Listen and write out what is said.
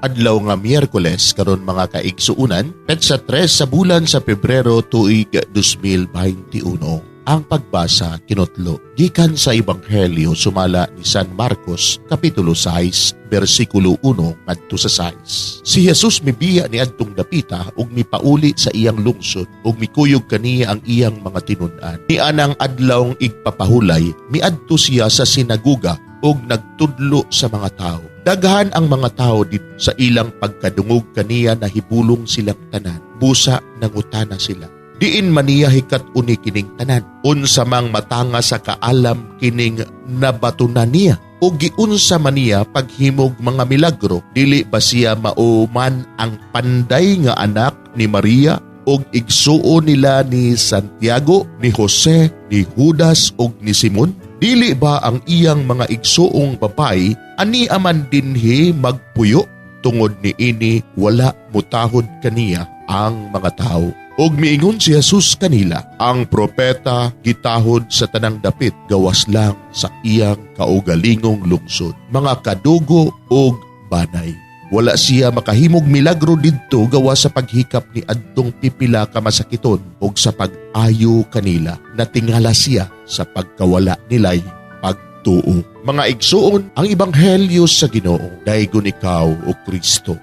Adlaw nga Miyerkules karon mga kaigsuunan, petsa 3 sa bulan sa Pebrero tuig 2021. Ang pagbasa kinutlo gikan sa Ebanghelyo sumala ni San Marcos kapitulo 6 bersikulo 1 ngadto sa 6. Si Jesus mibiya ni adtong dapita ug mipauli sa iyang lungsod ug mikuyog kaniya ang iyang mga tinun-an. Ni anang adlawng igpapahulay, miadto siya sa sinaguga ug nagtudlo sa mga tao. Daghan ang mga tao dito sa ilang pagkadungog kaniya na hibulong silang tanan. Busa nangutana sila. Diin maniya hikat uni kining tanan. Unsa mang matanga sa kaalam kining nabatunan niya. O giunsa maniya paghimog mga milagro. Dili ba siya mauman ang panday nga anak ni Maria og igsuo nila ni Santiago, ni Jose, ni Judas ug ni Simon? Dili ba ang iyang mga igsuong babay ani aman dinhi magpuyo? Tungod ni ini wala mutahod kaniya ang mga tao. Og miingon si Jesus kanila, ang propeta gitahod sa tanang dapit gawas lang sa iyang kaugalingong lungsod, mga kadugo og banay. Wala siya makahimog milagro didto gawas sa paghikap ni adtong pipila ka masakiton og sa pag-ayo kanila. Natingala siya sa pagkawala nilay pagtuo. Mga igsuon, ang Ebanghelyo sa Ginoo, daygon ikaw o Kristo.